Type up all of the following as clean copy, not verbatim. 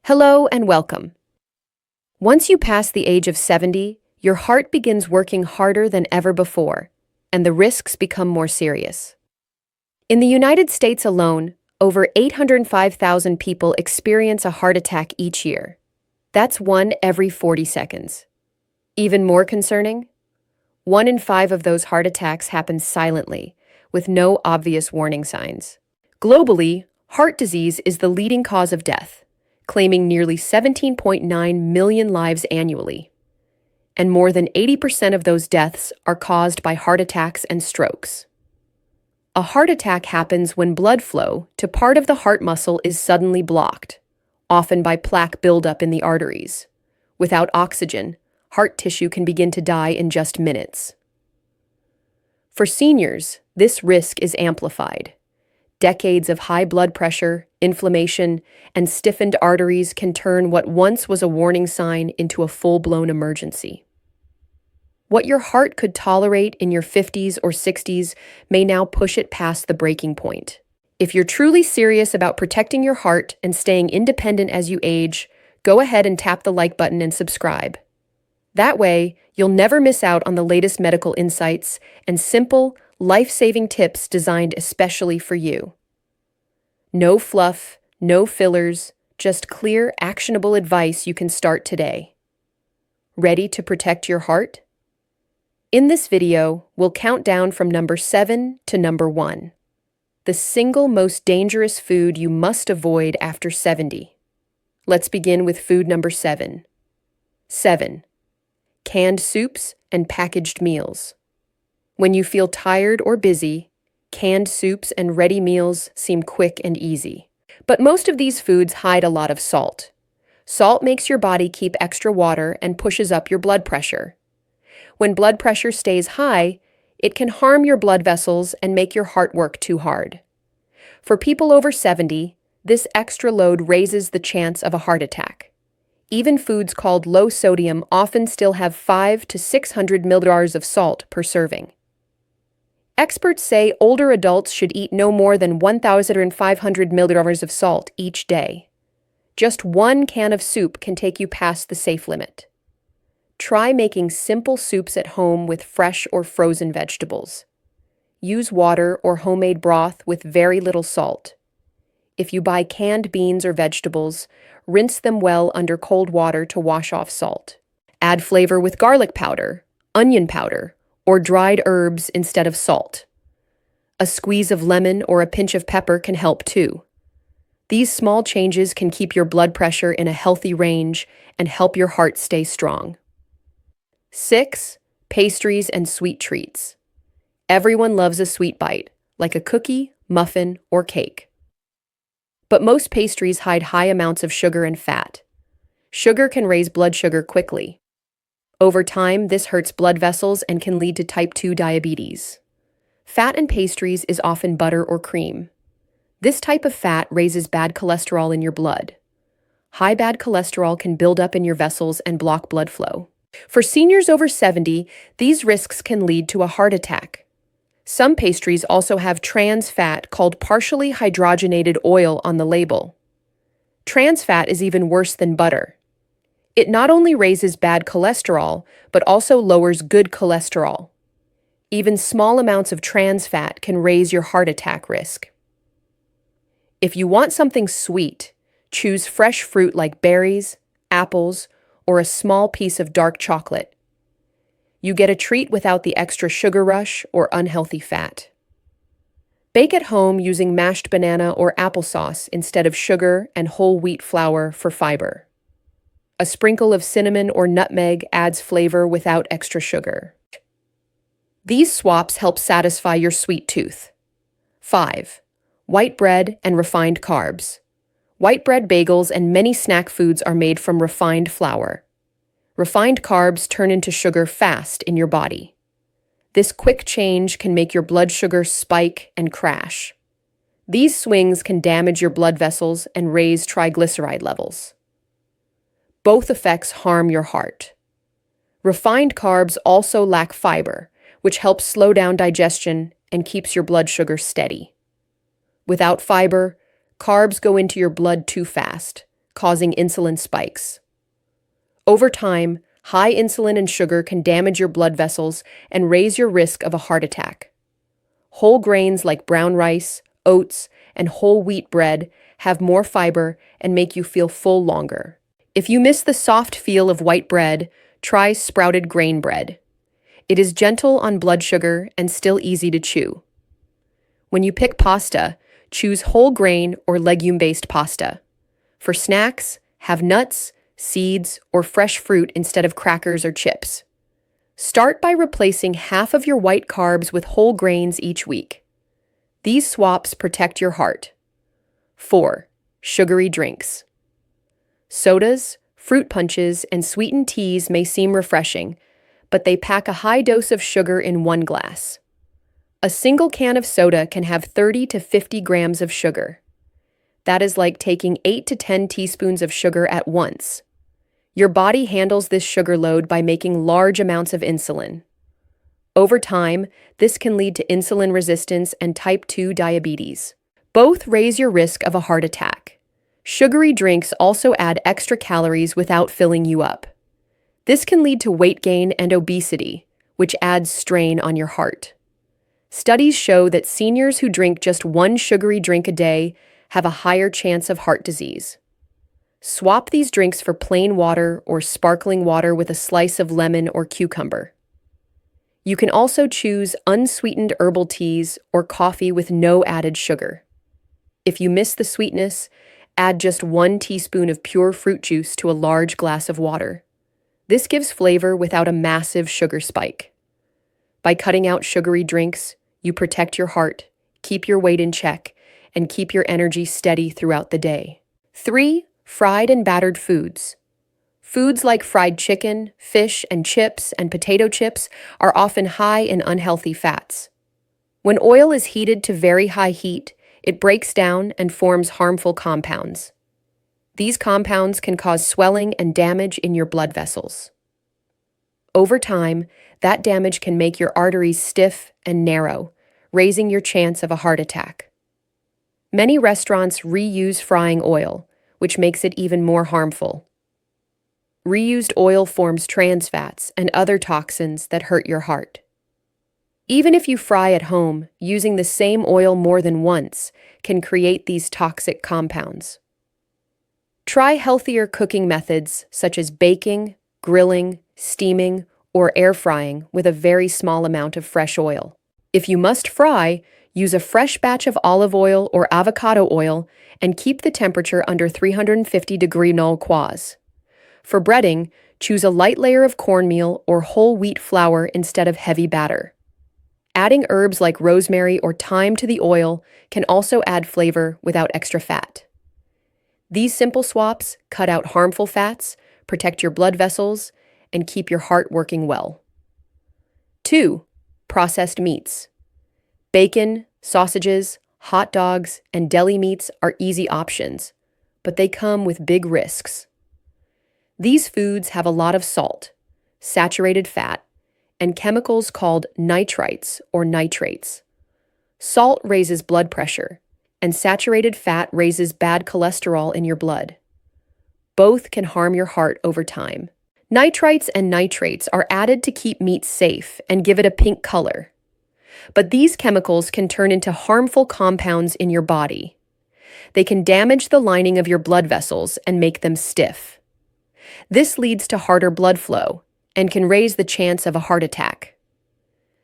Hello and welcome. Once you pass the age of 70, your heart begins working harder than ever before, and the risks become more serious. In the United States alone, over 805,000 people experience a heart attack each year. That's one every 40 seconds. Even more concerning, 1 in 5 of those heart attacks happen silently, with no obvious warning signs. Globally, heart disease is the leading cause of death, claiming nearly 17.9 million lives annually. And more than 80% of those deaths are caused by heart attacks and strokes. A heart attack happens when blood flow to part of the heart muscle is suddenly blocked, often by plaque buildup in the arteries. Without oxygen, heart tissue can begin to die in just minutes. For seniors, this risk is amplified. Decades of high blood pressure, inflammation, and stiffened arteries can turn what once was a warning sign into a full-blown emergency. What your heart could tolerate in your 50s or 60s may now push it past the breaking point. If you're truly serious about protecting your heart and staying independent as you age, go ahead and tap the like button and subscribe. That way, you'll never miss out on the latest medical insights and simple, life-saving tips designed especially for you. No fluff, no fillers, just clear, actionable advice you can start today. Ready to protect your heart? In this video, we'll count down from number 7 to number 1. The single most dangerous food you must avoid after 70. Let's begin with food number 7. 7. Canned soups and packaged meals. When you feel tired or busy, canned soups and ready meals seem quick and easy. But most of these foods hide a lot of salt. Salt makes your body keep extra water and pushes up your blood pressure. When blood pressure stays high, it can harm your blood vessels and make your heart work too hard. For people over 70, this extra load raises the chance of a heart attack. Even foods called low sodium often still have 500 to 600 milliliters of salt per serving. Experts say older adults should eat no more than 1,500 milliliters of salt each day. Just one can of soup can take you past the safe limit. Try making simple soups at home with fresh or frozen vegetables. Use water or homemade broth with very little salt. If you buy canned beans or vegetables, rinse them well under cold water to wash off salt. Add flavor with garlic powder, onion powder, or dried herbs instead of salt. A squeeze of lemon or a pinch of pepper can help too. These small changes can keep your blood pressure in a healthy range and help your heart stay strong. 6. Pastries and sweet treats. Everyone loves a sweet bite, like a cookie, muffin, or cake. But most pastries hide high amounts of sugar and fat. Sugar can raise blood sugar quickly. Over time, this hurts blood vessels and can lead to type 2 diabetes. Fat in pastries is often butter or cream. This type of fat raises bad cholesterol in your blood. High bad cholesterol can build up in your vessels and block blood flow. For seniors over 70, these risks can lead to a heart attack. Some pastries also have trans fat called partially hydrogenated oil on the label. Trans fat is even worse than butter. It not only raises bad cholesterol, but also lowers good cholesterol. Even small amounts of trans fat can raise your heart attack risk. If you want something sweet, choose fresh fruit like berries, apples, or a small piece of dark chocolate. You get a treat without the extra sugar rush or unhealthy fat. Bake at home using mashed banana or applesauce instead of sugar and whole wheat flour for fiber. A sprinkle of cinnamon or nutmeg adds flavor without extra sugar. These swaps help satisfy your sweet tooth. 5. White bread and refined carbs. White bread bagels and many snack foods are made from refined flour. Refined carbs turn into sugar fast in your body. This quick change can make your blood sugar spike and crash. These swings can damage your blood vessels and raise triglyceride levels. Both effects harm your heart. Refined carbs also lack fiber, which helps slow down digestion and keeps your blood sugar steady. Without fiber, carbs go into your blood too fast, causing insulin spikes. Over time, high insulin and sugar can damage your blood vessels and raise your risk of a heart attack. Whole grains like brown rice, oats, and whole wheat bread have more fiber and make you feel full longer. If you miss the soft feel of white bread, try sprouted grain bread. It is gentle on blood sugar and still easy to chew. When you pick pasta, choose whole grain or legume-based pasta. For snacks, have nuts, seeds, or fresh fruit instead of crackers or chips. Start by replacing half of your white carbs with whole grains each week. These swaps protect your heart. 4. Sugary drinks. Sodas, fruit punches, and sweetened teas may seem refreshing, but they pack a high dose of sugar in one glass. A single can of soda can have 30 to 50 grams of sugar. That is like taking 8 to 10 teaspoons of sugar at once. Your body handles this sugar load by making large amounts of insulin. Over time, this can lead to insulin resistance and type 2 diabetes. Both raise your risk of a heart attack. Sugary drinks also add extra calories without filling you up. This can lead to weight gain and obesity, which adds strain on your heart. Studies show that seniors who drink just one sugary drink a day have a higher chance of heart disease. Swap these drinks for plain water or sparkling water with a slice of lemon or cucumber. You can also choose unsweetened herbal teas or coffee with no added sugar. If you miss the sweetness, add just 1 teaspoon of pure fruit juice to a large glass of water. This gives flavor without a massive sugar spike. By cutting out sugary drinks, you protect your heart, keep your weight in check, and keep your energy steady throughout the day. 3. Fried and battered foods. Foods like fried chicken, fish, and chips and potato chips are often high in unhealthy fats. When oil is heated to very high heat, it breaks down and forms harmful compounds. These compounds can cause swelling and damage in your blood vessels. Over time, that damage can make your arteries stiff and narrow, raising your chance of a heart attack. Many restaurants reuse frying oil, which makes it even more harmful. Reused oil forms trans fats and other toxins that hurt your heart. Even if you fry at home, using the same oil more than once can create these toxic compounds. Try healthier cooking methods such as baking, grilling, steaming, or air frying with a very small amount of fresh oil. If you must fry, use a fresh batch of olive oil or avocado oil and keep the temperature under 350-degree nol quaz. For breading, choose a light layer of cornmeal or whole wheat flour instead of heavy batter. Adding herbs like rosemary or thyme to the oil can also add flavor without extra fat. These simple swaps cut out harmful fats, protect your blood vessels, and keep your heart working well. 2. Processed meats. Bacon, sausages, hot dogs, and deli meats are easy options, but they come with big risks. These foods have a lot of salt, saturated fat, and chemicals called nitrites or nitrates. Salt raises blood pressure, and saturated fat raises bad cholesterol in your blood. Both can harm your heart over time. Nitrites and nitrates are added to keep meat safe and give it a pink color. But these chemicals can turn into harmful compounds in your body. They can damage the lining of your blood vessels and make them stiff. This leads to harder blood flow and can raise the chance of a heart attack.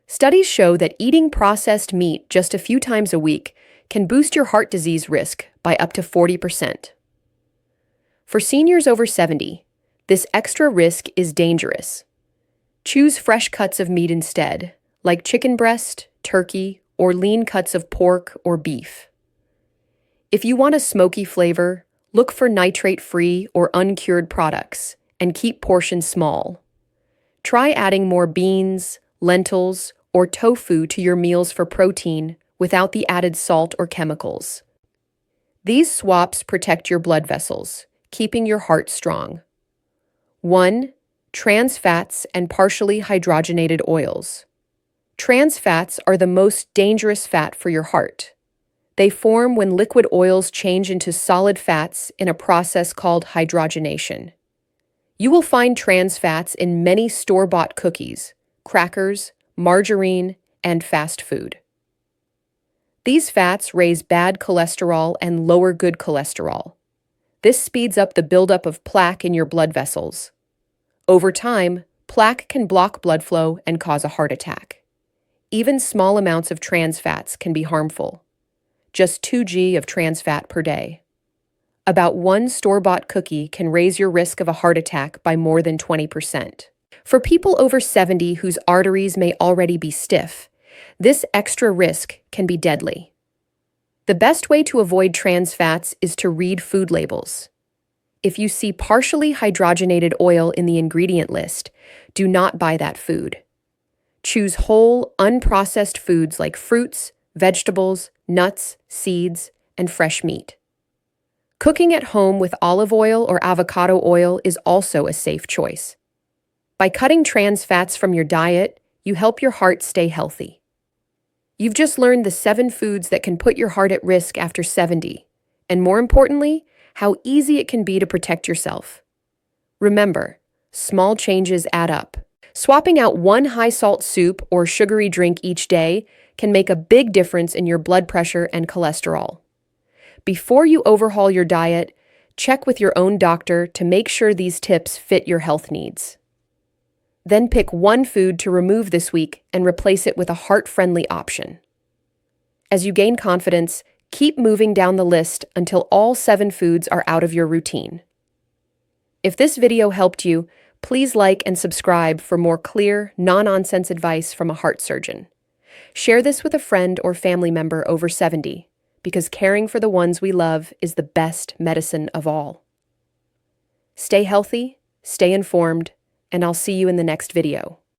Studies show that eating processed meat just a few times a week can boost your heart disease risk by up to 40%. For seniors over 70, this extra risk is dangerous. Choose fresh cuts of meat instead, like chicken breast, turkey, or lean cuts of pork or beef. If you want a smoky flavor, look for nitrate-free or uncured products and keep portions small. Try adding more beans, lentils, or tofu to your meals for protein without the added salt or chemicals. These swaps protect your blood vessels, keeping your heart strong. 1. Trans fats and partially hydrogenated oils. Trans fats are the most dangerous fat for your heart. They form when liquid oils change into solid fats in a process called hydrogenation. You will find trans fats in many store-bought cookies, crackers, margarine, and fast food. These fats raise bad cholesterol and lower good cholesterol. This speeds up the buildup of plaque in your blood vessels. Over time, plaque can block blood flow and cause a heart attack. Even small amounts of trans fats can be harmful. Just 2 g of trans fat per day. About one store-bought cookie can raise your risk of a heart attack by more than 20%. For people over 70 whose arteries may already be stiff, this extra risk can be deadly. The best way to avoid trans fats is to read food labels. If you see partially hydrogenated oil in the ingredient list, do not buy that food. Choose whole, unprocessed foods like fruits, vegetables, nuts, seeds, and fresh meat. Cooking at home with olive oil or avocado oil is also a safe choice. By cutting trans fats from your diet, you help your heart stay healthy. You've just learned the 7 foods that can put your heart at risk after 70, and more importantly, how easy it can be to protect yourself. Remember, small changes add up. Swapping out one high-salt soup or sugary drink each day can make a big difference in your blood pressure and cholesterol. Before you overhaul your diet, check with your own doctor to make sure these tips fit your health needs. Then pick one food to remove this week and replace it with a heart-friendly option. As you gain confidence, keep moving down the list until all 7 foods are out of your routine. If this video helped you, please like and subscribe for more clear, no-nonsense advice from a heart surgeon. Share this with a friend or family member over 70, because caring for the ones we love is the best medicine of all. Stay healthy, stay informed, and I'll see you in the next video.